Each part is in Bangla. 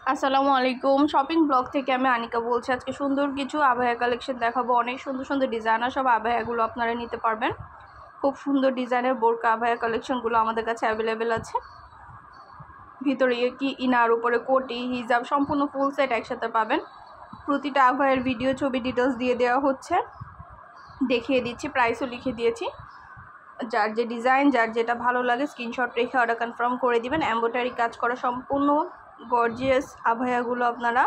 আসসালামু আলাইকুম। শপিং ব্লগ থেকে আমি আনিকা বলছি। আজকে সুন্দর কিছু আবায়া কালেকশন দেখাবো। অনেক সুন্দর সুন্দর ডিজাইনার সব আবায়াগুলো আপনারা নিতে পারবেন। খুব সুন্দর ডিজাইনের বোরকা আবায়া কালেকশনগুলো আমাদের কাছে অ্যাভেলেবেল আছে। ভিতরে কি ইনার, উপরে কোটি, হিজাব, সম্পূর্ণ ফুল সেট একসাথে পাবেন। প্রতিটা আবায়ের ভিডিও, ছবি, ডিটেলস দিয়ে দেওয়া হচ্ছে, দেখিয়ে দিচ্ছি, প্রাইসও লিখে দিয়েছি। যার যে ডিজাইন, যার যেটা ভালো লাগে স্ক্রিনশট রেখে অর্ডার কনফার্ম করে দিবেন। এমব্রয়ডারি কাজ করা সম্পূর্ণ গর্জিয়াস আবায়াগুলো আপনারা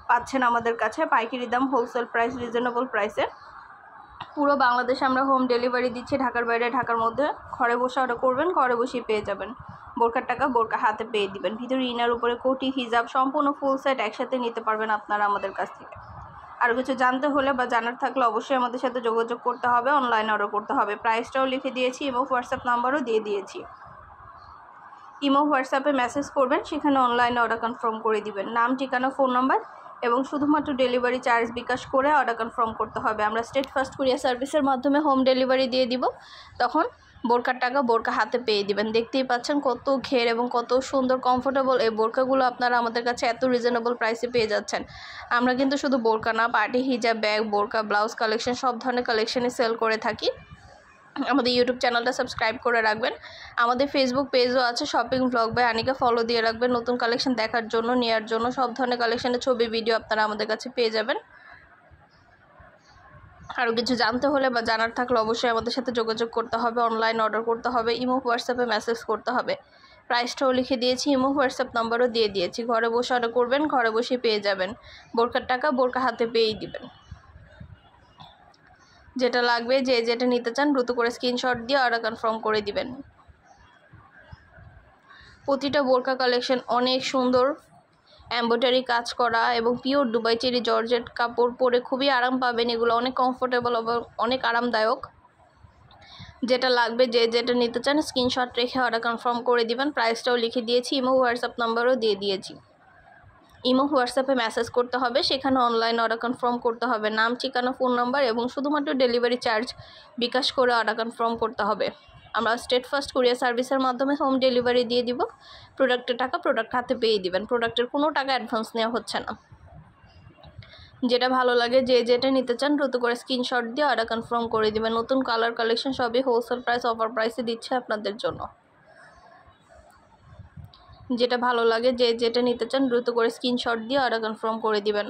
পাচ্ছেন আমাদের কাছে পাইকারি দাম, হোলসেল প্রাইস, রিজনেবল প্রাইসে। পুরো বাংলাদেশে আমরা হোম ডেলিভারি দিচ্ছি, ঢাকার বাইরে, ঢাকার মধ্যে। ঘরে বসে অর্ডার করবেন, ঘরে বসেই পেয়ে যাবেন। বোরকার টাকা বোরকা হাতে পেয়ে দিবেন। ভিতরে ইনার, উপরে কোটি, হিজাব, সম্পূর্ণ ফুল সেট একসাথে নিতে পারবেন আপনারা আমাদের কাছ থেকে। আর কিছু জানতে হলে বা জানার থাকলে অবশ্যই আমাদের সাথে যোগাযোগ করতে হবে, অনলাইনে অর্ডার করতে হবে। প্রাইসটাও লিখে দিয়েছি, ইমো হোয়াটসঅ্যাপ নাম্বারও দিয়ে দিয়েছি। ইমো হোয়াটসঅ্যাপে মেসেজ করবেন, সেখানে অনলাইনে অর্ডার কনফার্ম করে দিবেন। নাম, ঠিকানা, ফোন নাম্বার এবং শুধুমাত্র ডেলিভারি চার্জ বিকাশ করে অর্ডার কনফার্ম করতে হবে। আমরা স্টেট ফার্স্ট কুরিয়ার সার্ভিসের মাধ্যমে হোম ডেলিভারি দিয়ে দিব। তখন বোরকার টাকা বোরকা হাতে পেয়ে দিবেন। দেখতেই পাচ্ছেন কত ঘের এবং কত সুন্দর কমফোর্টেবল এই বোরকাগুলো আপনারা আমাদের কাছে এত রিজনেবল প্রাইসে পেয়ে যাচ্ছেন। আমরা কিন্তু শুধু বোরকা না, পার্টি, হিজাব, ব্যাগ, বোরকা, ব্লাউজ কালেকশন, সব ধরনের কালেকশনই সেল করে থাকি। আমাদের ইউটিউব চ্যানেলটা সাবস্ক্রাইব করে রাখবেন। আমাদের ফেসবুক পেজও আছে, shopping blog by Anika, follow দিয়ে রাখবেন। নতুন কালেকশন দেখার জন্য, নেওয়ার জন্য, সব ধরনের কালেকশনের ছবি, ভিডিও আপনারা আমাদের কাছে পেয়ে যাবেন। আরও কিছু জানতে হলে বা জানার থাকলে অবশ্যই আমাদের সাথে যোগাযোগ করতে হবে, অনলাইন অর্ডার করতে হবে, ইমো হোয়াটসঅ্যাপে মেসেজ করতে হবে। প্রাইসটাও লিখে দিয়েছি, ইমো হোয়াটসঅ্যাপ নাম্বারও দিয়ে দিয়েছি। ঘরে বসে অর্ডার করবেন, ঘরে বসে পেয়ে যাবেন। বোরকার টাকা বোরকা হাতে পেয়েই দিবেন। যেটা লাগবে, যে যেটা নিতে চান দ্রুত করে স্ক্রিনশট দিয়ে অর্ডার কনফার্ম করে দিবেন। প্রতিটা বোরকা কালেকশন অনেক সুন্দর, এমব্রয়ডারি কাজ করা এবং পিওর দুবাই চেরি জর্জেট কাপড় পরে খুবই আরাম পাবেন। এগুলো অনেক কমফোর্টেবল এবং অনেক আরামদায়ক। যেটা লাগবে, যে যেটা নিতে চান স্ক্রিনশট রেখে অর্ডার কনফার্ম করে দিবেন। প্রাইসটাও লিখে দিয়েছি, ইমো হোয়াটসঅ্যাপ নাম্বারও দিয়ে দিয়েছি। ইমো হোয়াটসঅ্যাপে মেসেজ করতে হবে, সেখানে অনলাইন অর্ডার কনফার্ম করতে হবে। নাম, ঠিকানা, ফোন নাম্বার এবং শুধুমাত্র ডেলিভারি চার্জ বিকাশ করে অর্ডার কনফার্ম করতে হবে। আমরা স্টেট ফার্স্ট কুরিয়ার সার্ভিসের মাধ্যমে হোম ডেলিভারি দিয়ে দিব। প্রোডাক্টের টাকা প্রোডাক্ট হাতে পেয়ে দিবেন। প্রোডাক্টের কোনো টাকা অ্যাডভান্স নেওয়া হচ্ছে না। যেটা ভালো লাগে, যে যেটা নিতে চান দ্রুত করে স্ক্রিনশট দিয়ে অর্ডার কনফার্ম করে দিবেন। নতুন কালার কালেকশন সবই হোলসেল প্রাইস, অফার প্রাইসে দিচ্ছে আপনাদের জন্য। যেটা ভালো লাগে, যে যেটা নিতে চান দ্রুত করে স্ক্রিনশট দিয়ে অর্ডার কনফার্ম করে দিবেন।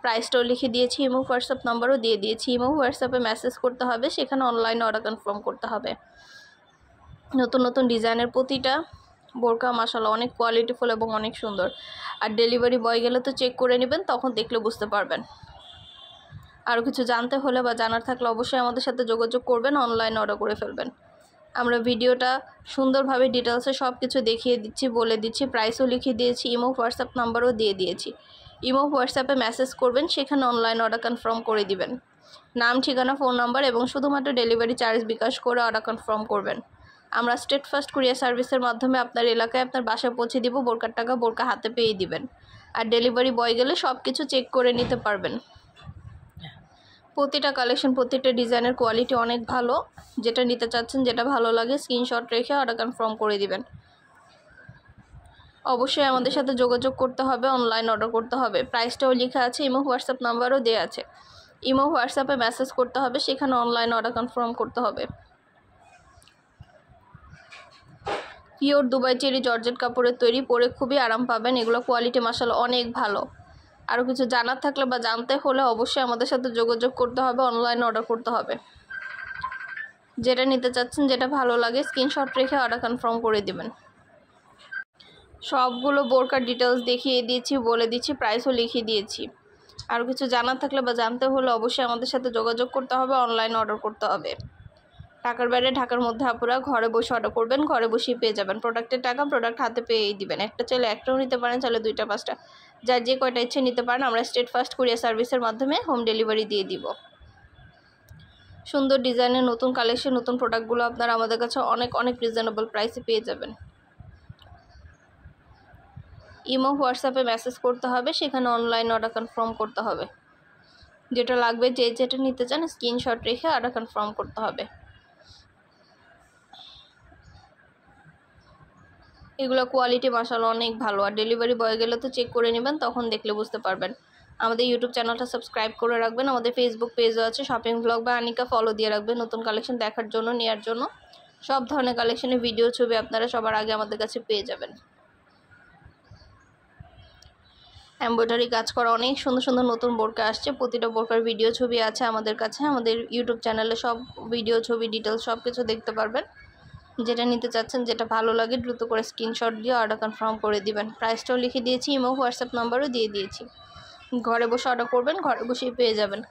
প্রাইসটাও লিখে দিয়েছি, ইমো হোয়াটসঅ্যাপ নাম্বারও দিয়ে দিয়েছি। ইমো হোয়াটসঅ্যাপে মেসেজ করতে হবে, সেখানে অনলাইনে অর্ডার কনফার্ম করতে হবে। নতুন নতুন ডিজাইনের প্রতিটা বোরকা মাশাআল্লাহ অনেক কোয়ালিটিফুল এবং অনেক সুন্দর। আর ডেলিভারি বয় গেলে তো চেক করে নেবেন, তখন দেখলে বুঝতে পারবেন। আরও কিছু জানতে হলে বা জানার থাকলে অবশ্যই আমাদের সাথে যোগাযোগ করবেন, অনলাইনে অর্ডার করে ফেলবেন। আমরা ভিডিওটা সুন্দরভাবে ডিটেলসে সব কিছু দেখিয়ে দিচ্ছি, বলে দিচ্ছি। প্রাইসও লিখে দিয়েছি, ইমো হোয়াটসঅ্যাপ নাম্বারও দিয়ে দিয়েছি। ইমো হোয়াটসঅ্যাপে মেসেজ করবেন, সেখানে অনলাইন অর্ডার কনফার্ম করে দিবেন। নাম, ঠিকানা, ফোন নাম্বার এবং শুধুমাত্র ডেলিভারি চার্জ বিকাশ করে অর্ডার কনফার্ম করবেন। আমরা স্টেট ফার্স্ট কুরিয়ার সার্ভিসের মাধ্যমে আপনার এলাকায় আপনার বাসায় পৌঁছে দিব। বোরকার টাকা বোরকা হাতে পেয়ে দিবেন। আর ডেলিভারি বয় গেলে সব কিছু চেক করে নিতে পারবেন। প্রতিটা কালেকশন, প্রতিটা ডিজাইনের কোয়ালিটি অনেক ভালো। যেটা নিতে চাচ্ছেন, যেটা ভালো লাগে স্ক্রিনশট রেখে অর্ডার কনফার্ম করে দিবেন। অবশ্যই আমাদের সাথে যোগাযোগ করতে হবে, অনলাইন অর্ডার করতে হবে। প্রাইসটাও লেখা আছে, ইমো হোয়াটসঅ্যাপ নাম্বারও দেওয়া আছে। ইমো হোয়াটসঅ্যাপে মেসেজ করতে হবে, সেখানে অনলাইন অর্ডার কনফার্ম করতে হবে। পিওর দুবাই চেরি জর্জেট কাপড়ের তৈরি, পরে খুবই আরাম পাবেন। এগুলো কোয়ালিটি মাশাআল্লাহ অনেক ভালো। আরও কিছু জানার থাকলে বা জানতে হলে অবশ্যই আমাদের সাথে যোগাযোগ করতে হবে, অনলাইন অর্ডার করতে হবে। যেটা নিতে চাচ্ছেন, যেটা ভালো লাগে স্ক্রিনশট রেখে অর্ডার কনফার্ম করে দিবেন। সবগুলো বোরকার ডিটেলস দেখিয়ে দিয়েছি, বলে দিচ্ছি, প্রাইসও লিখিয়ে দিয়েছি। আরও কিছু জানার থাকলে বা জানতে হলে অবশ্যই আমাদের সাথে যোগাযোগ করতে হবে, অনলাইন অর্ডার করতে হবে। ঢাকার বাইরে, ঢাকার মধ্যে আপুরা ঘরে বসে অর্ডার করবেন, ঘরে বসেই পেয়ে যাবেন। প্রোডাক্টের টাকা প্রোডাক্ট হাতে পেয়েই দিবেন। একটা চাইলে একটাও নিতে পারেন, চাইলে দুইটা পাঁচটা, যার যে কয়টা ইচ্ছে নিতে পারেন। আমরা স্টেট ফার্স্ট কুরিয়ার সার্ভিসের মাধ্যমে হোম ডেলিভারি দিয়ে দিব। সুন্দর ডিজাইনের নতুন কালেকশন, নতুন প্রোডাক্টগুলো আপনারা আমাদের কাছে অনেক অনেক রিজনেবল প্রাইসে পেয়ে যাবেন। ইমো হোয়াটসঅ্যাপে মেসেজ করতে হবে, সেখানে অনলাইন অর্ডার কনফার্ম করতে হবে। যেটা লাগবে, যে যেটা নিতে চান স্ক্রিনশট রেখে অর্ডার কনফার্ম করতে হবে। এগুলো কোয়ালিটি মাশাআল্লাহ অনেক ভালো। আর ডেলিভারি বয় গেলে তো চেক করে নেবেন, তখন দেখলে বুঝতে পারবেন। আমাদের ইউটিউব চ্যানেলটা সাবস্ক্রাইব করে রাখবেন। আমাদের ফেসবুক পেজও আছে, শপিং ব্লগ বা আনিকা, ফলো দিয়ে রাখবেন নতুন কালেকশন দেখার জন্য, নেওয়ার জন্য। সব ধরনের কালেকশনের ভিডিও ছবি আপনারা সবার আগে আমাদের কাছে পেয়ে যাবেন। এমব্রয়ডারি কাজ করা অনেক সুন্দর সুন্দর নতুন বোরকা আসছে। প্রতিটা বোরকার ভিডিও ছবি আছে আমাদের কাছে। আমাদের ইউটিউব চ্যানেলে সব ভিডিও ছবি ডিটেলস সব কিছু দেখতে পারবেন। যেটা নিতে চাচ্ছেন, যেটা ভালো লাগে দ্রুত করে স্ক্রিনশট দিয়ে অর্ডার কনফার্ম করে দিবেন। প্রাইসটাও লিখে দিয়েছি, ইমো হোয়াটসঅ্যাপ নাম্বারও দিয়ে দিয়েছি। ঘরে বসে অর্ডার করবেন, ঘরে বসেই পেয়ে যাবেন।